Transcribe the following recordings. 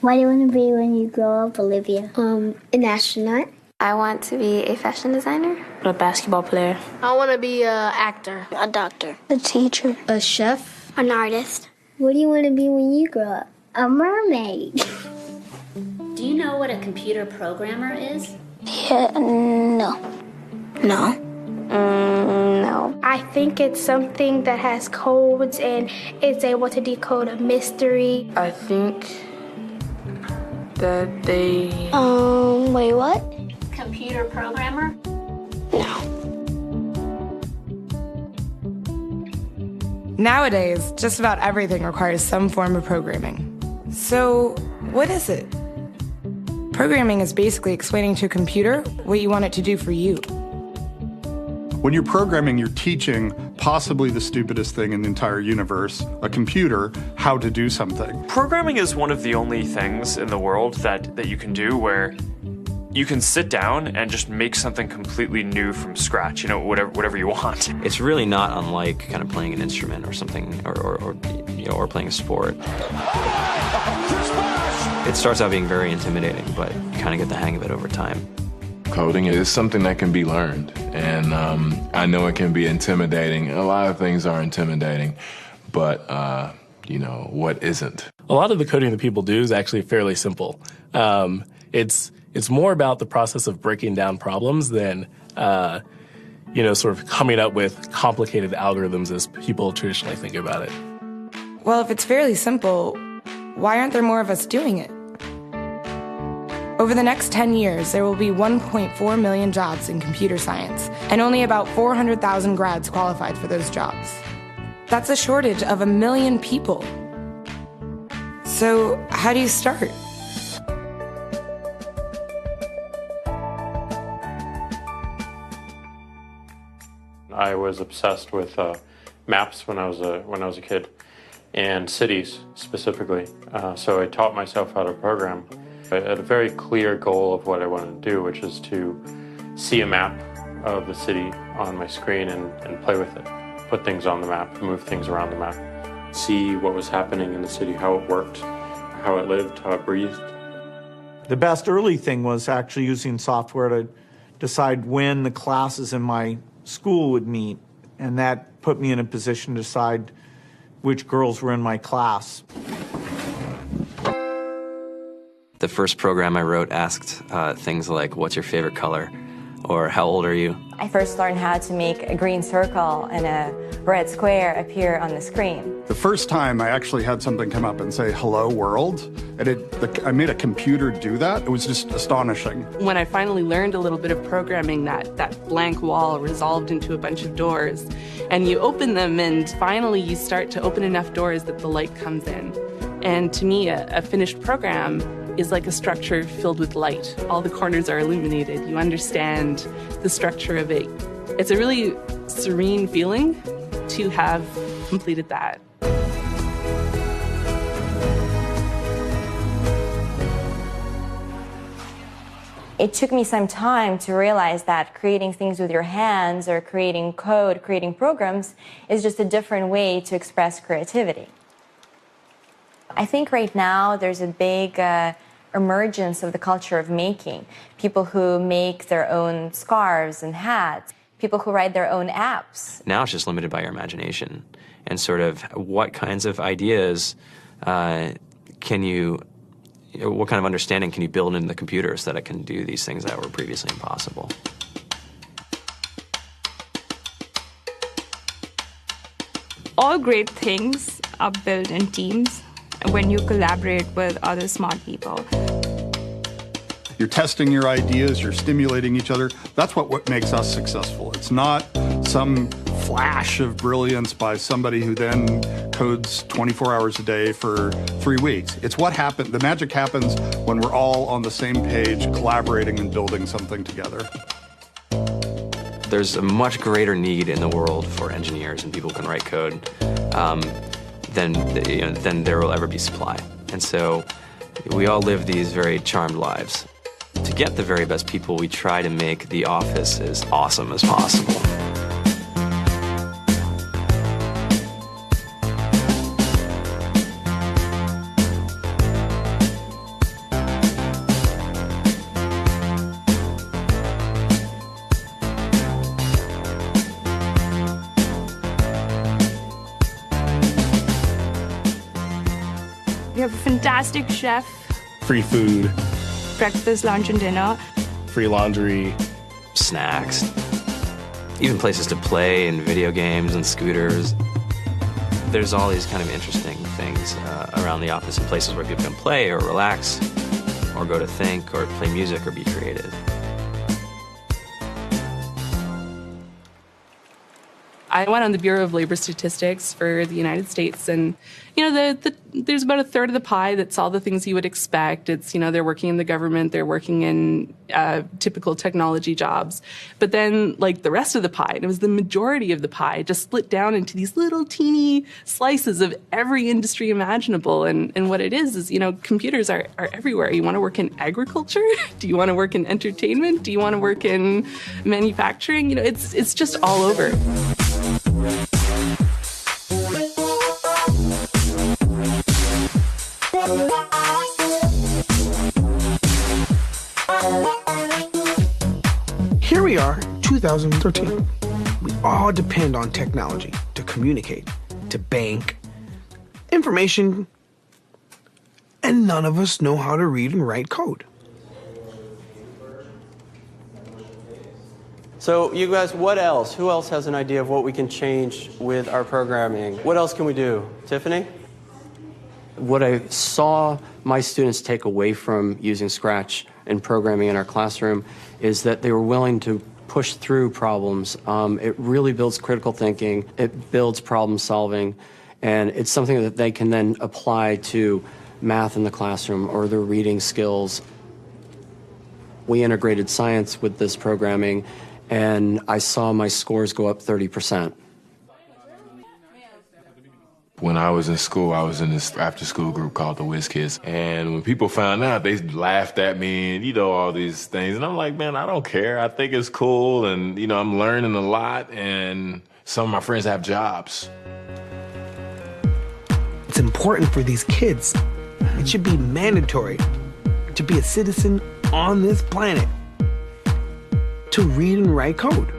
What do you want to be when you grow up, Olivia? An astronaut. I want to be a fashion designer. A basketball player. I want to be an actor. A doctor. A teacher. A chef. An artist. What do you want to be when you grow up? A mermaid. Do you know what a computer programmer is? Yeah, no. No. No. I think it's something that has codes and is able to decode a mystery. I think that they... Wait, what? Computer programmer? No. Nowadays, just about everything requires some form of programming. So, what is it? Programming is basically explaining to a computer what you want it to do for you. When you're programming, you're teaching possibly the stupidest thing in the entire universe, a computer, how to do something. Programming is one of the only things in the world that you can do where you can sit down and just make something completely new from scratch, whatever you want. It's really not unlike kind of playing an instrument or something, or playing a sport. It starts out being very intimidating, but you kind of get the hang of it over time. Coding is something that can be learned, and I know it can be intimidating. A lot of things are intimidating, but what isn't? A lot of the coding that people do is actually fairly simple. It's more about the process of breaking down problems than, sort of coming up with complicated algorithms as people traditionally think about it. Well, if it's fairly simple, why aren't there more of us doing it? Over the next 10 years, there will be 1.4 million jobs in computer science, and only about 400,000 grads qualified for those jobs. That's a shortage of 1 million people. So, how do you start? I was obsessed with maps when I was a kid, and cities specifically. So I taught myself how to program. I had a very clear goal of what I wanted to do, which is to see a map of the city on my screen and play with it. Put things on the map, move things around the map. See what was happening in the city, how it worked, how it lived, how it breathed. The best early thing was actually using software to decide when the classes in my school would meet, and that put me in a position to decide which girls were in my class. The first program I wrote asked things like, what's your favorite color? Or how old are you? I first learned how to make a green circle and a red square appear on the screen. The first time I actually had something come up and say, hello world, and I made a computer do that. It was just astonishing. When I finally learned a little bit of programming, that blank wall resolved into a bunch of doors, and you open them, and finally you start to open enough doors that the light comes in. And to me, a finished program is like a structure filled with light. All the corners are illuminated. You understand the structure of it. It's a really serene feeling to have completed that. It took me some time to realize that creating things with your hands or creating code, creating programs, is just a different way to express creativity. I think right now there's a big emergence of the culture of making. People who make their own scarves and hats, people who write their own apps. Now it's just limited by your imagination and sort of what kinds of ideas what kind of understanding can you build into the computer so that it can do these things that were previously impossible. All great things are built in teams when you collaborate with other smart people. You're testing your ideas, you're stimulating each other. That's what makes us successful. It's not some flash of brilliance by somebody who then codes 24 hours a day for 3 weeks. It's what happened. The magic happens when we're all on the same page, collaborating and building something together. There's a much greater need in the world for engineers and people who can write code than there will ever be supply. And so we all live these very charmed lives. To get the very best people, we try to make the office as awesome as possible. We have a fantastic chef. Free food. Breakfast, lunch, and dinner. Free laundry. Snacks. Even places to play and video games and scooters. There's all these kind of interesting things around the office and places where people can play or relax or go to think or play music or be creative. I went on the Bureau of Labor Statistics for the United States, and there's about a third of the pie that's all the things you would expect. It's, they're working in the government, they're working in typical technology jobs. But then, the rest of the pie, and it was the majority of the pie, just split down into these little teeny slices of every industry imaginable. And what it is, computers are everywhere. You want to work in agriculture? Do you want to work in entertainment? Do you want to work in manufacturing? It's just all over. Here we are, 2013. We all depend on technology to communicate, to bank, information, and none of us know how to read and write code. So you guys, what else? Who else has an idea of what we can change with our programming? What else can we do? Tiffany? What I saw my students take away from using Scratch and programming in our classroom is that they were willing to push through problems. It really builds critical thinking, it builds problem solving, and it's something that they can then apply to math in the classroom or their reading skills. We integrated science with this programming, and I saw my scores go up 30%. When I was in school, I was in this after-school group called the Whiz Kids. And when people found out, they laughed at me and, all these things. And I'm like, man, I don't care. I think it's cool. And, I'm learning a lot. And some of my friends have jobs. It's important for these kids. It should be mandatory to be a citizen on this planet, to read and write code.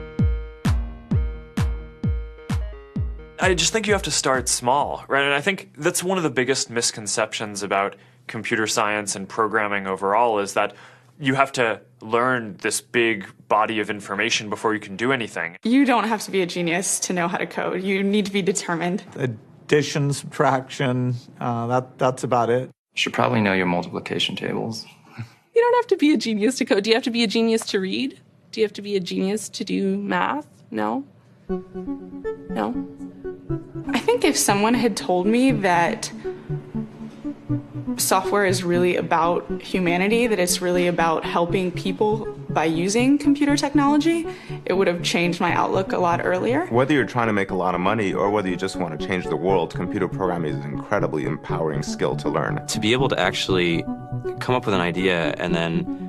I just think you have to start small, right? And I think that's one of the biggest misconceptions about computer science and programming overall is that you have to learn this big body of information before you can do anything. You don't have to be a genius to know how to code. You need to be determined. Addition, subtraction, that's about it. You should probably know your multiplication tables. You don't have to be a genius to code. Do you have to be a genius to read? Do you have to be a genius to do math? No. No. I think if someone had told me that software is really about humanity, that it's really about helping people by using computer technology, it would have changed my outlook a lot earlier. Whether you're trying to make a lot of money or whether you just want to change the world, computer programming is an incredibly empowering skill to learn. To be able to actually come up with an idea and then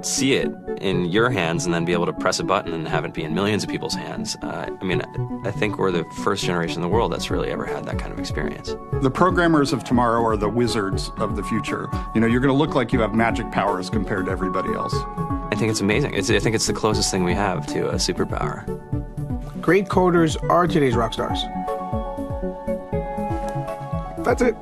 see it in your hands and then be able to press a button and have it be in millions of people's hands. I think we're the first generation in the world that's really ever had that kind of experience. The programmers of tomorrow are the wizards of the future. You're going to look like you have magic powers compared to everybody else. I think it's amazing. I think it's the closest thing we have to a superpower. Great coders are today's rock stars. That's it.